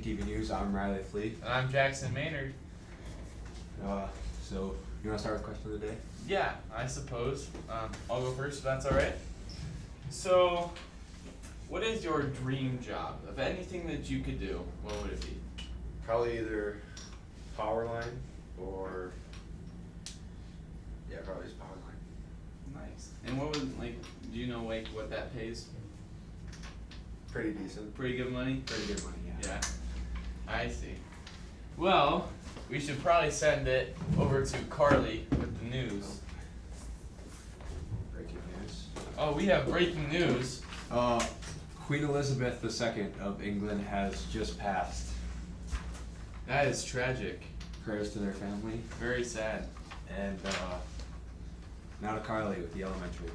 HTTV News. I'm Riley Flea. And I'm Jackson Maynard. So, you want to start with question of the day? Yeah, I suppose. I'll go first if that's alright. So, what is your dream job? Of anything that you could do, what would it be? Probably either power line or... Yeah, probably just power line. Nice. And what would, do you know, what that pays? Pretty decent. Pretty good money? Pretty good money, yeah. Yeah. I see. Well, we should probably send it over to Carly with the news. Breaking news. Oh, we have breaking news. Queen Elizabeth II of England has just passed. That is tragic. Prayers to their family. Very sad. And now to Carly with the elementary.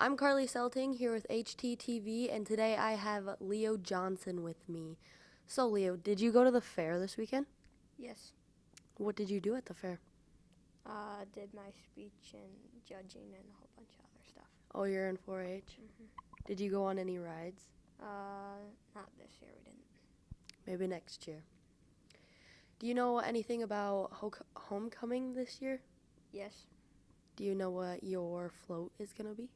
I'm Carly Selting here with HTTV, and today I have Leo Johnson with me. So, Leo, did you go to the fair this weekend? Yes. What did you do at the fair? Did my speech and judging and a whole bunch of other stuff. Oh, you're in 4-H? Mm-hmm. Did you go on any rides? Not this year, we didn't. Maybe next year. Do you know anything about homecoming this year? Yes. Do you know what your float is going to be?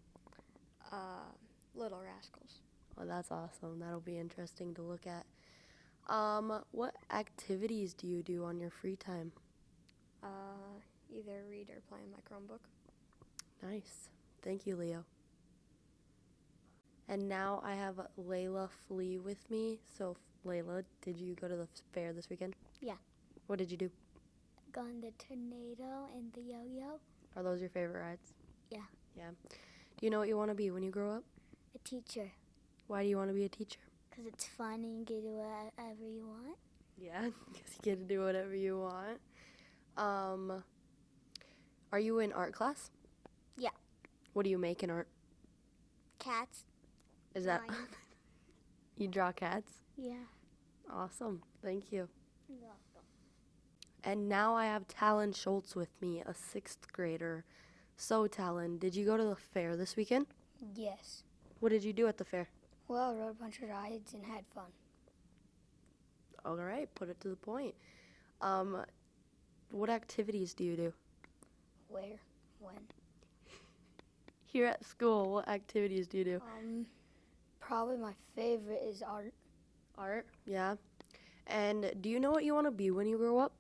Little Rascals. Oh, that's awesome. That'll be interesting to look at. What activities do you do on your free time? Either read or play on my Chromebook. Nice. Thank you, Leo. And now I have Layla Flea with me. So, Layla, did you go to the fair this weekend? Yeah. What did you do? Gone the tornado and the yo-yo. Are those your favorite rides? Yeah. Yeah. Do you know what you want to be when you grow up? A teacher. Why do you want to be a teacher? Because it's fun and you can do whatever you want. Yeah, because you get to do whatever you want. Are you in art class? Yeah. What do you make in art? Cats. Is that Drawing. you draw cats? Yeah. Awesome. Thank you. You're welcome. And now I have Talon Schultz with me, a 6th grader. So, Talon, did you go to the fair this weekend? Yes. What did you do at the fair? Well, I rode a bunch of rides and had fun. All right, put it to the point. What activities do you do? Where? When? Here at school, what activities do you do? Probably my favorite is art. Art, yeah. And do you know what you want to be when you grow up?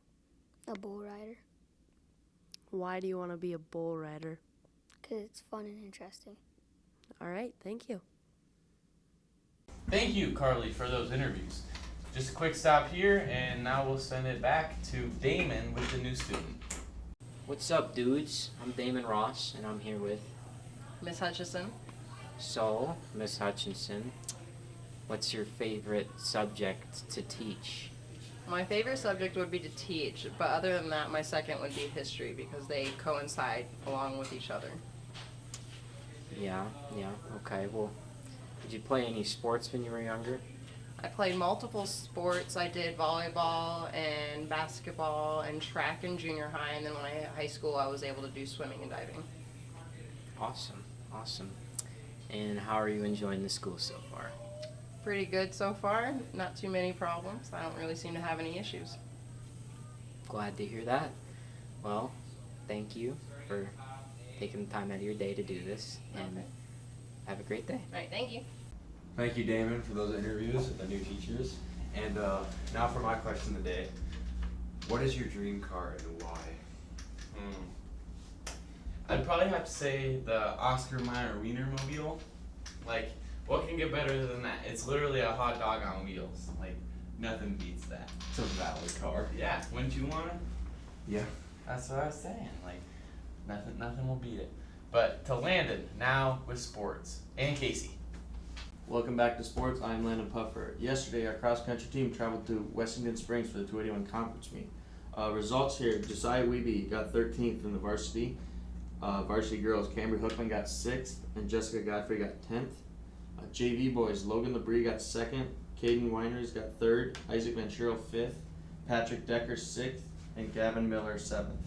A bull rider. Why do you want to be a bull rider? Because it's fun and interesting. All right, thank you. Thank you, Carly, for those interviews. Just a quick stop here, and now we'll send it back to Damon with the new student. What's up, dudes? I'm Damon Ross, and I'm here with... Miss Hutchison. So, Miss Hutchinson, what's your favorite subject to teach? My favorite subject would be to teach, but other than that, my second would be history because they coincide along with each other. Yeah, okay, well, did you play any sports when you were younger? I played multiple sports. I did volleyball and basketball and track in junior high, and then when I hit high school, I was able to do swimming and diving. Awesome. And how are you enjoying the school so far? Pretty good so far. Not too many problems. I don't really seem to have any issues. Glad to hear that. Well, thank you for taking the time out of your day to do this, and have a great day. All right, thank you. Thank you, Damon, for those interviews with the new teachers. And now for my question of the day. What is your dream car and why? I'd probably have to say the Oscar Mayer Wienermobile. What can get better than that? It's literally a hot dog on wheels. Nothing beats that. It's a valid car. Yeah, wouldn't you want it? Yeah. That's what I was saying. Nothing will beat it. But to Landon, now with sports. And Casey. Welcome back to sports. I'm Landon Puffer. Yesterday, our cross-country team traveled to Wessington Springs for the 281 conference meet. Results here: Josiah Wiebe got 13th in the varsity. Varsity girls, Cambry Hookman got 6th, and Jessica Godfrey got 10th. JV boys, Logan Labrie got 2nd, Caden Weiners got 3rd, Isaac Ventura 5th, Patrick Decker 6th, and Gavin Miller 7th.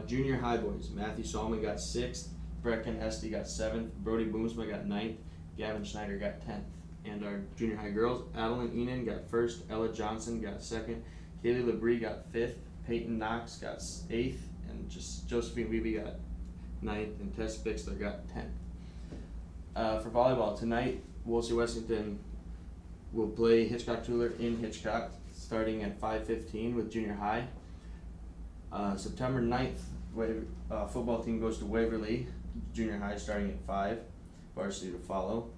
Junior high boys, Matthew Solomon got 6th, Brecken Esty got 7th, Brody Boomsma got 9th, Gavin Schneider got 10th. And our junior high girls, Adeline Enan got first, Ella Johnson got second, Kaylee LeBrie got fifth, Peyton Knox got eighth, and just Josephine Weeby got ninth, and Tess Bixler got 10th. For volleyball tonight, Wolsey Wessington will play Hitchcock-Tulare in Hitchcock, starting at 5:15 with junior high. September 9th, football team goes to Waverly, junior high, starting at 5, varsity to follow.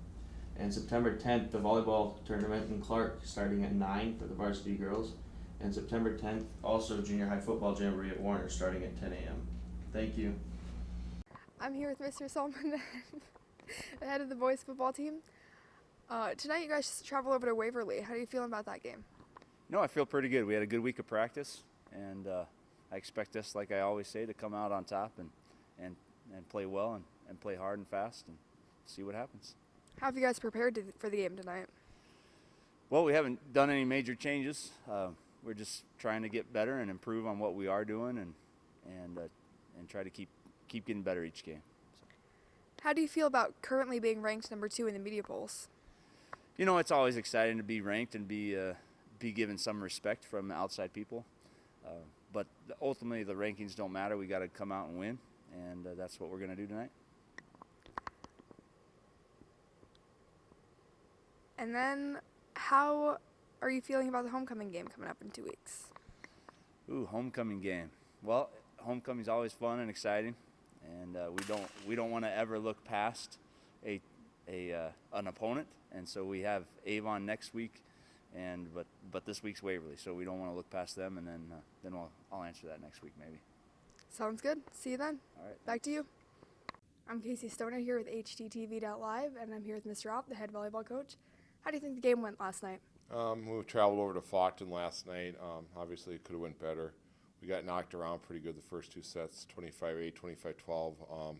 And September 10th, the volleyball tournament in Clark, starting at 9 for the varsity girls. And September 10th, also junior high football jamboree at Warner, starting at 10 a.m. Thank you. I'm here with Mr. Solomon, the head of the boys football team. Tonight you guys travel over to Waverly. How are you feeling about that game? No, I feel pretty good. We had a good week of practice, and I expect us, like I always say, to come out on top and play well and play hard and fast and see what happens. How have you guys prepared for the game tonight? Well, we haven't done any major changes. We're just trying to get better and improve on what we are doing and try to keep getting better each game. So. How do you feel about currently being ranked number 2 in the media polls? You know, it's always exciting to be ranked and be given some respect from outside people. But ultimately, the rankings don't matter. We got to come out and win, and that's what we're going to do tonight. And then, how are you feeling about the homecoming game coming up in 2 weeks? Ooh, homecoming game. Well, homecoming's always fun and exciting, and we don't want to ever look past an opponent. And so we have Avon next week, but this week's Waverly, so we don't want to look past them. And then I'll answer that next week maybe. Sounds good. See you then. All right. Back to you. I'm Casey Stoner here with HTTV.live, and I'm here with Mr. Opp, the head volleyball coach. How do you think the game went last night? We traveled over to Flockton last night. Obviously, it could have went better. We got knocked around pretty good the first 2 sets, 25-8, 25-12.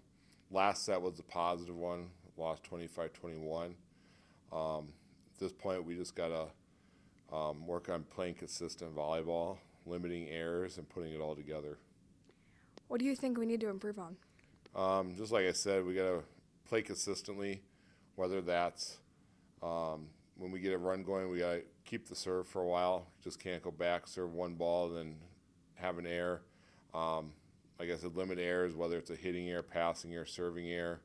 Last set was the positive one. Lost 25-21. At this point, we just got to work on playing consistent volleyball, limiting errors, and putting it all together. What do you think we need to improve on? Just like I said, we got to play consistently, whether that's when we get a run going, we got to keep the serve for a while. Just can't go back, serve one ball, and then have an error. Like I said, limit errors, whether it's a hitting error, passing error, serving error,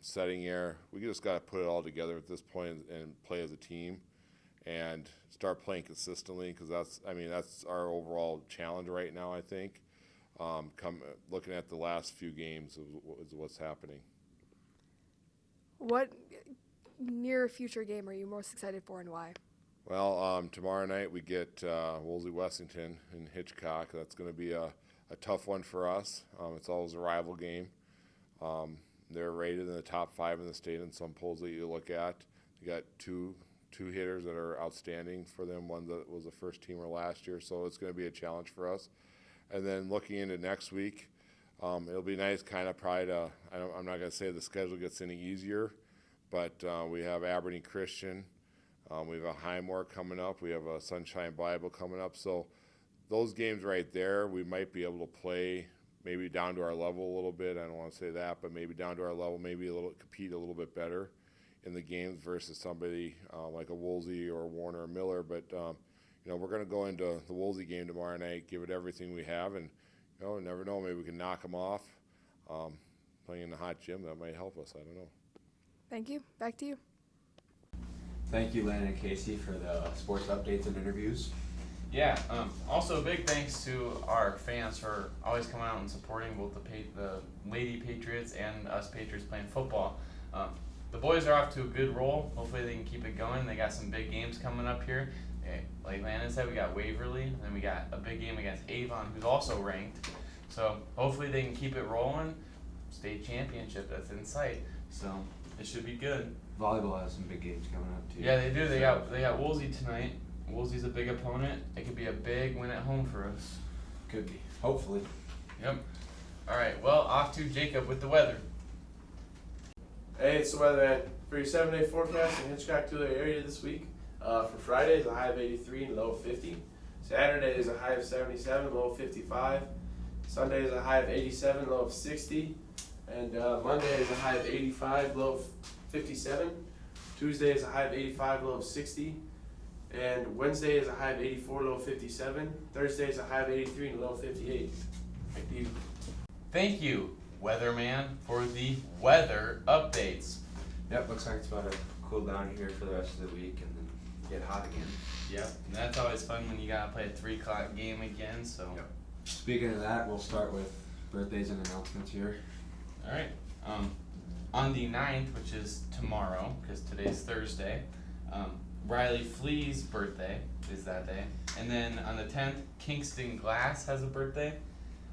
setting error. We just got to put it all together at this point and play as a team and start playing consistently, because that's our overall challenge right now, I think. Looking at the last few games is what's happening. What near future game are you most excited for, and why? Well, tomorrow night we get Wolsey Wessington in Hitchcock. That's going to be a tough one for us. It's always a rival game. They're rated in the top 5 in the state in some polls that you look at. You got two hitters that are outstanding for them. One that was a first teamer last year, so it's going to be a challenge for us. And then looking into next week, it'll be nice I'm not going to say the schedule gets any easier, but we have Aberdeen Christian. We have a Highmore coming up. We have a Sunshine Bible coming up. So those games right there, we might be able to play maybe down to our level a little bit. I don't want to say that, but maybe down to our level, compete a little bit better in the games versus somebody like a Woolsey or Warner or Miller. But we're going to go into the Woolsey game tomorrow night, give it everything we have, and never know, maybe we can knock them off. Playing in the hot gym, that might help us. I don't know. Thank you. Back to you. Thank you, Landon and Casey, for the sports updates and interviews. Yeah, also a big thanks to our fans for always coming out and supporting both the Lady Patriots and us Patriots playing football. The boys are off to a good roll. Hopefully they can keep it going. They got some big games coming up here. Like Landon said, we got Waverly, and then we got a big game against Avon, who's also ranked. So hopefully they can keep it rolling. State championship, that's in sight. So it should be good. Volleyball has some big games coming up too. Yeah, they do. They got Woolsey tonight. Woolsey's a big opponent. It could be a big win at home for us. Could be. Hopefully. Yep. All right. Well, off to Jacob with the weather. Hey, it's the weatherman. For your 7-day forecast in Hitchcock-Tulare area this week, for Friday is a high of 83 and low of 50. Saturday is a high of 77, low of 55. Sunday is a high of 87, low of 60. And Monday is a high of 85, low of 57. Tuesday is a high of 85, low of 60. And Wednesday is a high of 84, low of 57. Thursday is a high of 83 and a low of 58. Thank you. Thank you, Weatherman, for the weather updates. Yep, looks like it's about to cool down here for the rest of the week and then get hot again. Yep, and that's always fun when you gotta play a 3 o'clock game again, so. Yep. Speaking of that, we'll start with birthdays and announcements here. Alright, on the 9th, which is tomorrow, because today's Thursday, Riley Flea's birthday is that day. And then on the 10th, Kingston Glass has a birthday.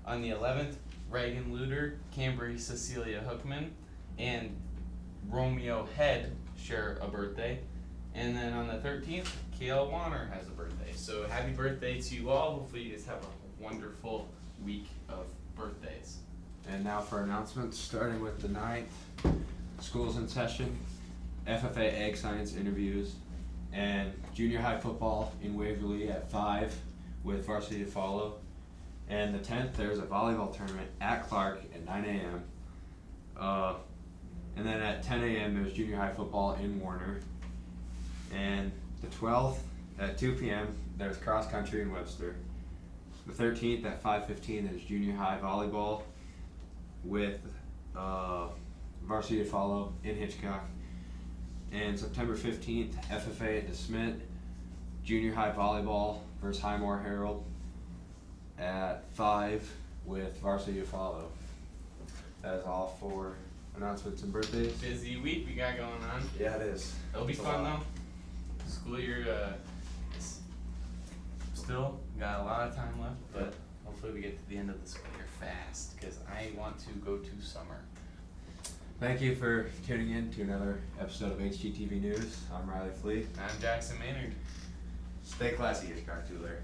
On the 11th, Reagan Luter, Cambry Cecilia Hookman, and Romeo Head share a birthday. And then on the 13th, Kale Warner has a birthday. So happy birthday to you all. Hopefully you guys have a wonderful week of birthdays. And now for announcements, starting with the 9th, school's in session, FFA Egg Science interviews, and junior high football in Waverly at 5 with varsity to follow. And the 10th, there's a volleyball tournament at Clark at 9 a.m. And then at 10 a.m., there's junior high football in Warner. And the 12th, at 2 p.m., there's cross country in Webster. The 13th, at 5:15, there's junior high volleyball with varsity to follow in Hitchcock. And September 15th, FFA at DeSmit, junior high volleyball versus Highmore Herald at 5 with varsity to follow. That is all for announcements and birthdays. Busy week we got going on. Yeah, it is. It'll be It's a fun lot. though. School year is still got a lot of time left, but hopefully we get to the end of the school year fast because I want to go to summer. Thank you for tuning in to another episode of HTTV News. I'm Riley Flee. I'm Jackson Maynard. Stay classy, Hitchcock-Tulare.